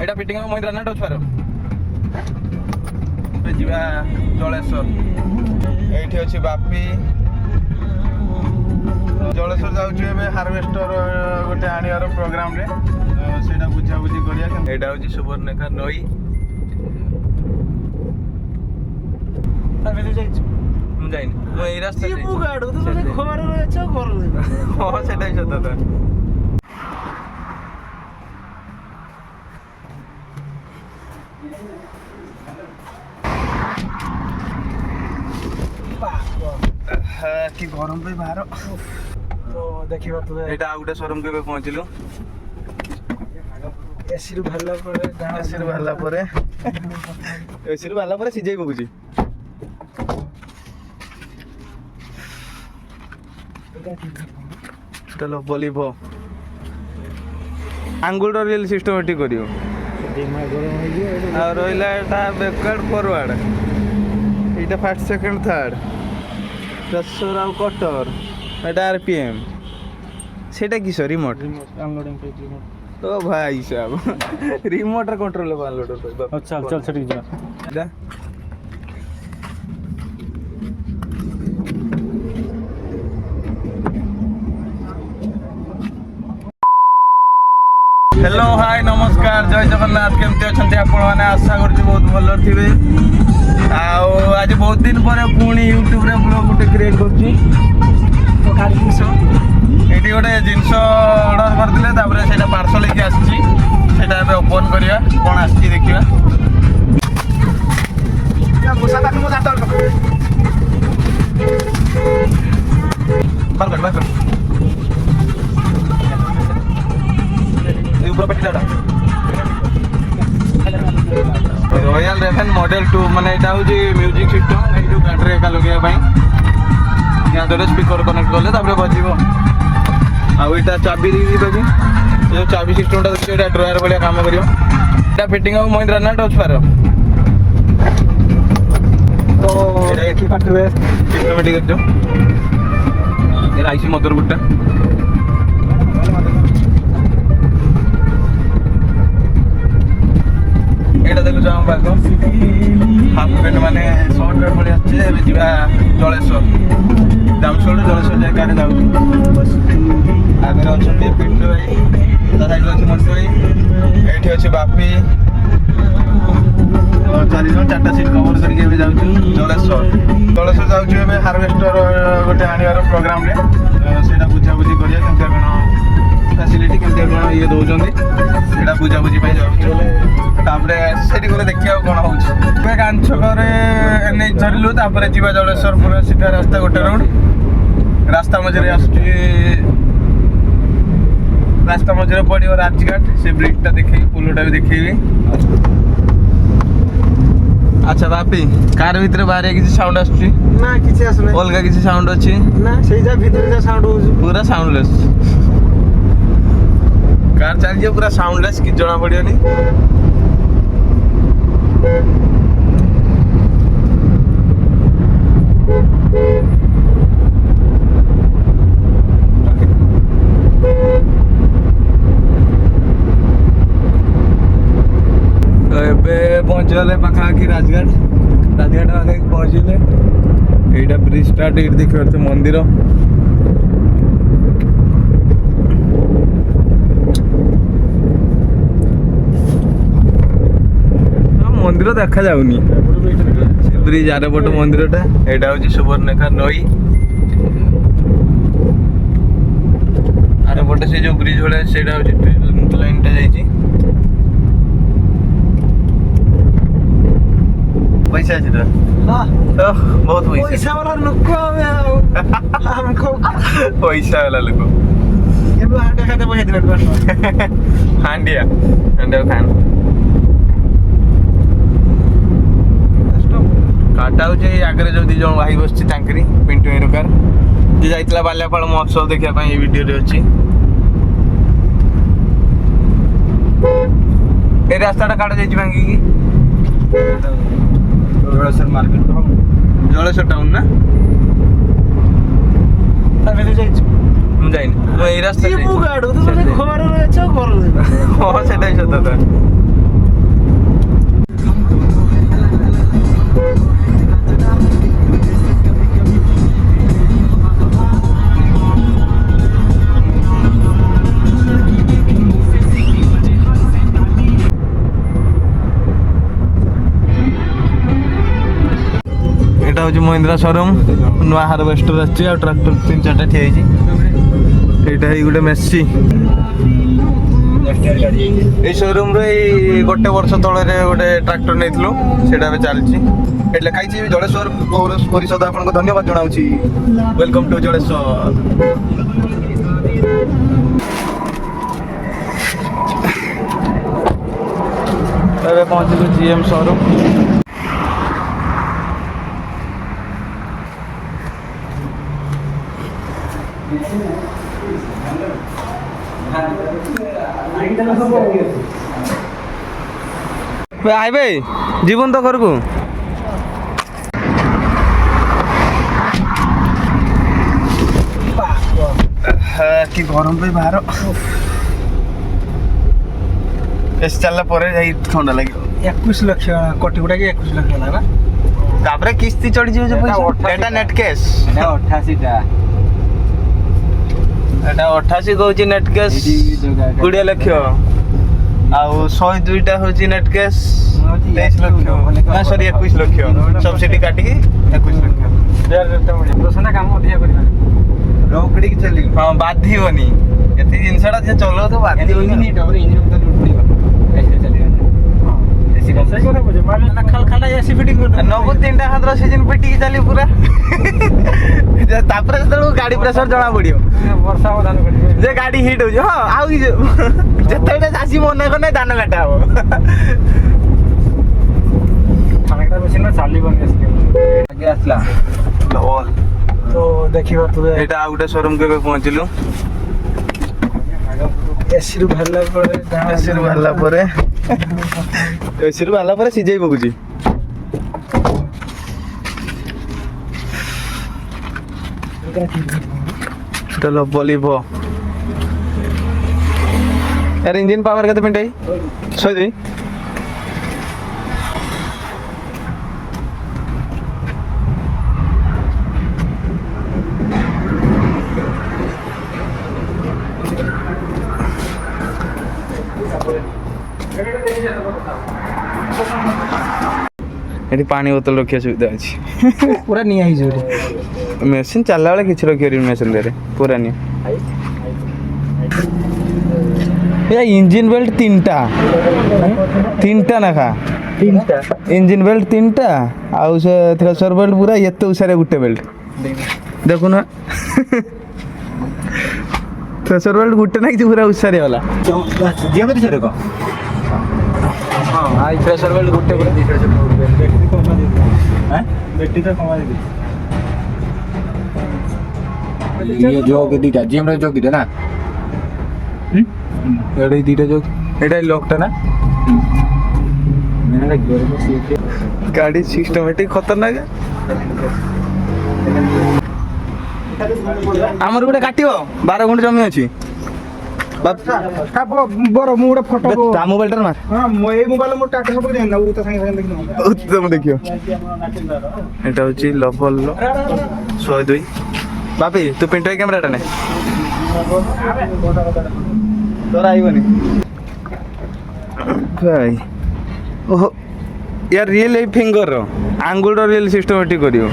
এটা ফিটিং হবে মহিন্দ্রা না টচ ফার ଯିବା ଜଳେଶ୍ୱର। ଏଇଠି ଅଛି ବାପି। ଜଳେଶ୍ୱର ଯାଉଛୁ ଏବେ ହାର୍ଭେଷ୍ଟର ଗୋଟେ ଆଣିବାର ପ୍ରୋଗ୍ରାମରେ, ସେଇଟା ବୁଝାବୁଝି କରିବା। ଏଇଟା ହେଉଛି ସୁବର୍ଣ୍ଣରେଖା ନଈ। ମୁଁ ଯାଇନି, ମୁଁ ଏଇ ରାସ୍ତା ହଁ ସେଟା ବି ସତ କଥା। କି ଗରମ ପାଇଁ ବାହାର ଦେଖିବା ତ ଏଇଟା ଆଉ ଗୋଟେ ସୋରୁମ କେବେ ପହଞ୍ଚିଲୁ। ଏସିରୁ ବାହାରିଲା ପରେ ସିଝେଇ ପକଉଛି। चलो बोलिभ आंगुल रियल सिस्टमेटिक करियो आ रहिला एटा बैकवर्ड फॉरवर्ड एटा फर्स्ट सेकंड थर्ड प्रेशर आ कटर एटा आरपीएम सेटा किस रिमोट अनलोडिंग पे रिमोट तो भाई साहब रिमोट रे कंट्रोल अनलोड चल चल सेटिंग जा हेलो हाय नमस्कार जय जगन्नाथ केमती अच्छा आपण मैंने आशा कर बहुत भल थे। आज बहुत दिन पर पुणी यूट्यूब रे ब्लॉग गोटे क्रिएट कर गोटे जिनस ऑर्डर करते पार्सल लेके आसी ओपन करिया कौन आसी देखिए। रॉयल रेवेन मॉडल 2 माने एटा हो जी म्यूजिक सिस्टम ए जो गाड़ी एका लगे भाई यहाँ तो स्पीकर कनेक्ट करले तापर बजिबो। आ एटा चाबी दी बाकी ये चाबी सिस्टम टा देखियो एटा ड्रायर वाला काम करियो। एटा फिटिंग हो महिंद्रा ना टच फार तो एटा की पाटवे सिस्टमेटिक जो ये आईसी मदरबोर्ड टा एटा देखो जाम बाको हाफ पैंट माने शॉर्ट कट पड़े आछे एबे जीवा जलेश्वर जामसोल जलेश्वर जाय गाड़ी जाउ आगे अछंती पिंटू भाई ता साइड अछि मन्टू भाई एठी अछि बापी और चारि जन चारटा सीट कवर करके एबे जाउ जलेश्वर जाउ एबे हार्वेस्टर गोटे आनिवार प्रोग्राम रे सेटा बुझा बुझी करिया केमते कोन फैसिलिटी केमते कोन ये दोजंदी सेटा बुझा बुझी पाई जाउ तापरे सेठी गले देखिया कोन होउछ बे गांछकरे एने झरिलु तापरे जीवा जलेश्वर पूरा सीधा रास्ता गोटे रोड रास्ता मझरे आसुची रास्ता मझरे पड़ियो राजघाट से ब्रिज टा देखै पुलटा भी देखैबी। अच्छा बापी कार भीतर बाहर किसी साउंड आसुची ना किसी आसुने अलगा किसी साउंड अछि ना सेही जा भीतर जा साउंड होउछ पूरा साउंडलेस कार चल जे पूरा साउंडलेस कि जणा पड़ियोनी। तो एबे पहुंचले पाखापाखि राजघाट आगे पहुंचले एटा ब्रिज स्टार्ट एट देखियो तो मंदिर मंदिर देखा जाउनी ब्रिज आरे पट मंदिरटा एटा होची सुबर्णरेखा नई आरे पटे से जो ब्रिज होले सेटा होची ट्रेन लाइन टा जाईची पैसा अछि त हां बहुत पैसा वाला लोक हमको पैसा वाला लोक एबे हांडा खाते पैसा देबे हांडिया खान काटा होचे आगे जो दी जन भाई बसछि तांकरी पिंटू एरोकार जे जाइतला बाल्यापाल महोत्सव देखिया पई ए वीडियो रे अछि ए रास्ता टा काटा जाइछि भांगी की जलेश्वर मार्केट जलेश्वर टाउन ना तबे तो जाइछु हम जाइनी मैं ए रास्ता से गाडू तो घर रे छ घर हां सेटा सत था हूँ महिंद्रा शोरूम नुआ हार्वेस्टर आसी ट्राक्टर 3-4टा ठिया यहाँ गोटे मेसी ये शोरूम रे गोटे वर्ष तले गोटे ट्राक्टर नहीं चलती लिखाई जलेश्वर पौर परिषद आपको धन्यवाद जनाऊँ वेलकम टू जलेश्वर पहुँचलु जीएम शोरूम आइबे जीवन तो घर को कि गरम पे बाहर एस चलला परे जाई ठंडा लगे 21 लाख कोटी गुडा के 21 लाख ना तापरे किस्ती चढ़ जियो जे पैसा एटा नेट कैश ना 88 टा एटा 88 कहूची नेट कैश 20 लाख आ 102 टा होची नेट कैश 23 लाख ना सॉरी 21 लाख सब्सिडी काटी 21 लाख दोसना काम अधिया करिबा रोकड़ी की चली हां बाधी होनी एती जिनसडा जे चलो तो बाधी होनी नहीं डबल इंजन तो लूट पड़िबा कैसे चलेगा एसी का सही करे बुझे माल ना खल खला एसी फिटिंग कर 93 टा हादरा सीजन पिटी की चली पूरा तापरे तळु गाड़ी प्रेशर जणा पड़ियो वर्षा अवधान करिबे जे गाड़ी हिट हो हां आउ की जतेटा चासी मन को नै दान काटा हो खानेटा मशीन में चाली बन गया आगे असला डबल तो देखिबा तू एटा आ गुटे शोरूम के पहुंचलु एसी रु भरला परे एसी रु भरला परे एसी रु भरला परे सिजेई बगुची चलो बोलिबो यार इंजन पावर केते मिनट है सोई दे एटी पानी बोतल रखिया सुविधा अच्छी पूरा निया ही जोरी मेसिन चलला वाले किछ रखियो मेसिन दे पूरा नहीं ये इंजन बेल्ट 3टा नखा 3टा इंजन बेल्ट 3टा आउ से थ्रेशर बेल्ट पूरा एते उसारे गुटे बेल्ट देखो ना थ्रेशर बेल्ट गुटे ना कि पूरा उसारे वाला दिया मत छरे को हां आई प्रेशर बेल्ट गुटे पूरा दिखरे से बैटरी कम दे हैं बैटरी तो कम दे ये जो के दीटा जिम रे जो किदे ना एडे दीटा जो एडा लॉकटा ना मैंने लग गया सीट गाड़ी सिस्टमैटिक खतरनाक हमर गुटे काटियो 12 गुंठ जमी अछि बरो मुडा फोटो ता मोबाइल टर मार हां ए मोबाइल मो टाटा सब देन ना उता संगे संगे देखनो उत्तम देखियो एटा होची लवल 102 बापी तू पिंटो कैमराटा ने तोरा आइबनी भाई ओहो यार real a finger Angul real systematic करियो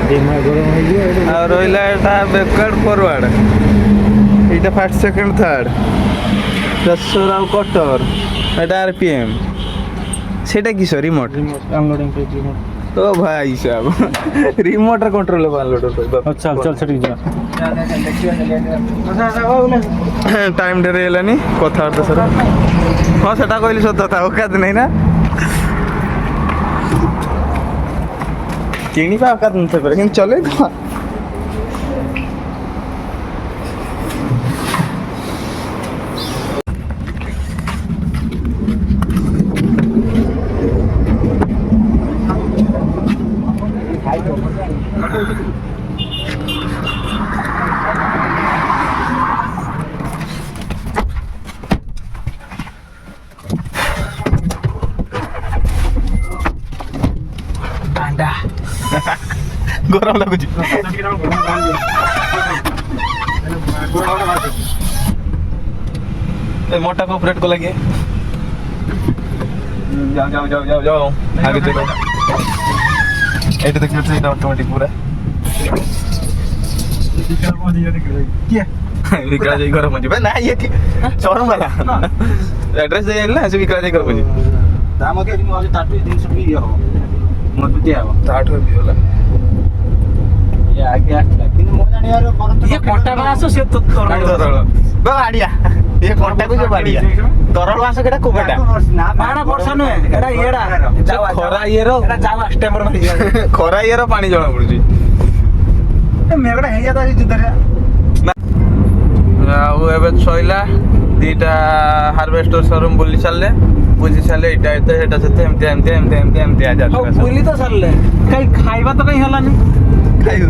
दिमाग गरम हो गया आ रोइला एटा बैकवर्ड फॉरवर्ड एटा फर्स्ट सेकंड थर्ड प्रेशर आउ कटर एटा आरपीएम सेटा की सो रिमोट अनलोडिंग पे रिमोट ओ भाई साहब रिमोट रे कंट्रोल अनलोड अच्छा चल छटी जा टाइम डेरे हेलानी कथाबार्ता सर हाँ सेटा कहली सत था औकात नहीं ना किनिबा औकात नथे पर किन चले तो गरम लगुची मोटा कॉपरेट को लगे जाओ जाओ जाओ जाओ जाओ आगे चलो ଏଇଟା ଦେଖିବ ତ ଏଇଟା ଅଟୋମେଟିକ୍ ପୁରା କିଏ ବିକ୍ରା ଯାଇ ଘର ପହଞ୍ଚିବ ନା ଇଏ ସୋରୁମ୍ ବାଲା ଆଡ୍ରେସ୍ ଦେଇ ଆଇଲା ସେ ବିକ୍ରା ଯାଇ ଘର ପହଞ୍ଚିବ ଦାମ କେମିତି ମୁଁ ଆଜି ତାଠୁ ଜିନିଷ ବି ଇଏ ହବ ମତେ ଦିଆ ହବ ତାଠୁ ବି ଗଲା ଇଏ ଆଗେ ଆସିଥିଲା କିନ୍ତୁ ମୁଁ ଜାଣିବାର ଇଏ କଣ୍ଟା ମାସ ସେ ତରଳ ବା ବାଡ଼ିଆ ଇଏ କଣ୍ଟାକୁ ଯୋଉ ବାଡ଼ିଆ ତରଳ ମାସ କେଟା କୋବେଟା ବାଣ ବର୍ଷା ନୁହେଁ ଏଟା ଇଏଟା ଖରା ଇଏର ଏଟା ଯାଉ ଆଷ୍ଟେମ୍ବର ମାରି ଖରା ଇଏର ପାଣି ଜଣା ପଡୁଛି ମେଘଟା ହେଇଯାତା ସେ ଯୁଦ୍ଧରେ ଆଉ ଏବେ ସଇଲା ଦିଟା ହାର୍ଭେଷ୍ଟର ସୋରୁମ୍ ବୁଲି ସାରିଲେ ବୁଝି ସାରିଲେ ଏଇଟା ଏତେ ସେଟା ସେତେ ଏମିତି ଏମିତି ଏମିତି ଏମିତି ଏମିତି ଆଜି ବୁଲି ତ ସାରିଲେ କାଇଁ ଖାଇବା ତ କାଇଁ ହେଲାନି ଖାଇବୁ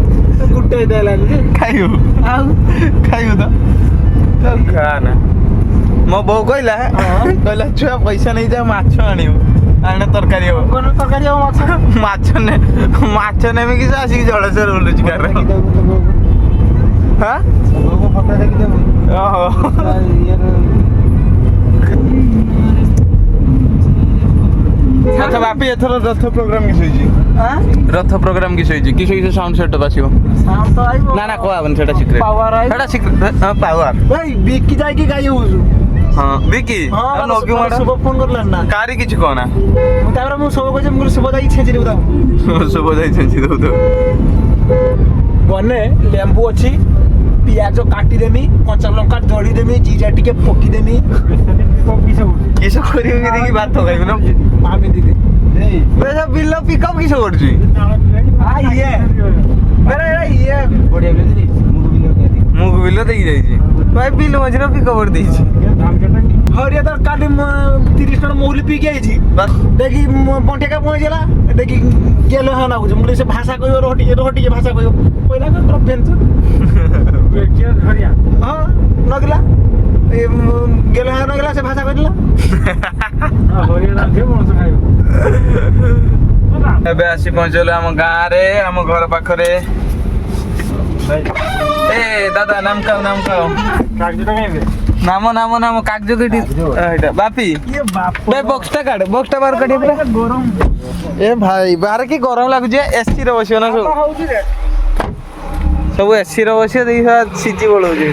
ଗୋଟେ ଦେଲାନି ଖାଇବୁ ଆଉ ଖାଇବୁ ତ ଖା ନା ମୋ ବୋଉ କହିଲା କହିଲା ଛୁଆ ପଇସା ନେଇଯା ମାଛ ଆଣିବୁ ଆଣିଲେ ତରକାରୀ ହବ ତରକାରୀ ହବ ମାଛ ମାଛ ନେବି କି ସେ ଆସିକି ଜଳେଶ୍ୱର ବୁଲୁଛି କାରରେ ହଁ ଫଟୋ ଦେଖିଦେବୁ ଓହୋ ଆଚ୍ଛା ବାପି ଏଥର ରଥ ପ୍ରୋଗ୍ରାମ କିସ ହେଇଛି ରଥ ପ୍ରୋଗ୍ରାମ କିସ ହେଇଛି କିସ ସାଉଣ୍ଡ ସେଟଅପ୍ ଆସିବ ନା ନା କୁହାବନି ସେଟା ସିକ୍ରେଟ ସେଟା ସିକ୍ରେଟ ପାୱାର ଭାଇ ବିକି ଯାଇକି ଗାଇ ହଉଛୁ ହଁ ବିକି ନଗି ମାଡ ଶୁଭ ଫୋନ କରିଲାନି ନା କାରି କିଛି କହନା ତାପରେ ମୁଁ ଶୁଭ କହିଛି ମୁଁ ଶୁଭ ଯାଇକି ଛେଚି ଦେବୁ ତାକୁ ଶୁଭ ଯାଇଛନ୍ତି ଦଉ ଗନେ ଲେମ୍ବୁ ଅଛି ପିଆଜ କାଟିଦେମି କଞ୍ଚା ଲଙ୍କା ଦଳିଦେମି ଜିରା ଟିକେ ପକିଦେମି କିସ କରିବୁ କି ଦେଖି ଭାତ ଖାଇବୁ ନା ମାମି ଦିଦି ବିଲ ପିକଅପ୍ କିସ କରୁଛି ଇଏ ବଢିଆ ଦିଦି ମୁଁ ବିଲ ଦେଇକି ଯାଇଛି ଭାଇ ବିଲ ମଝିରେ ପିକଅପ୍ ଦେଇଛି ହରିଆ ତର କାଲି 30 ଟଙ୍କା ମହୁଲି ପିଇକି ଆଇଛି ଦେଖି ବଣ୍ଟେକା ପହଞ୍ଚିଲା ଦେଖି ଗେଲ ହଁ ଲାଗୁଛି ମୁଁ ସେ ଭାଷା କହିବ ରହ ଟିକେ ଭାଷା କହିବ କହିଲା ପୁରା ବେଞ୍ଚ ହଁ ନଗିଲା ଗେଲ ହଁ ନଗିଲା ସେ ଭାଷା କହିଲା ଏବେ ଆସି ପହଞ୍ଚିଲୁ ଆମ ଗାଁରେ ଆମ ଘର ପାଖରେ ଏ ଦାଦା ନାମ ଖାও নাম কাগজ কেটি এটা বাপি ভাই বক্সটা কাট বক্সটা বার কাটি পুরা গরম এ ভাই বারে কি গরম লাগুছে এসি রে বসিও না সব এসি রে বসিও দেখি সিজি বলଉଛି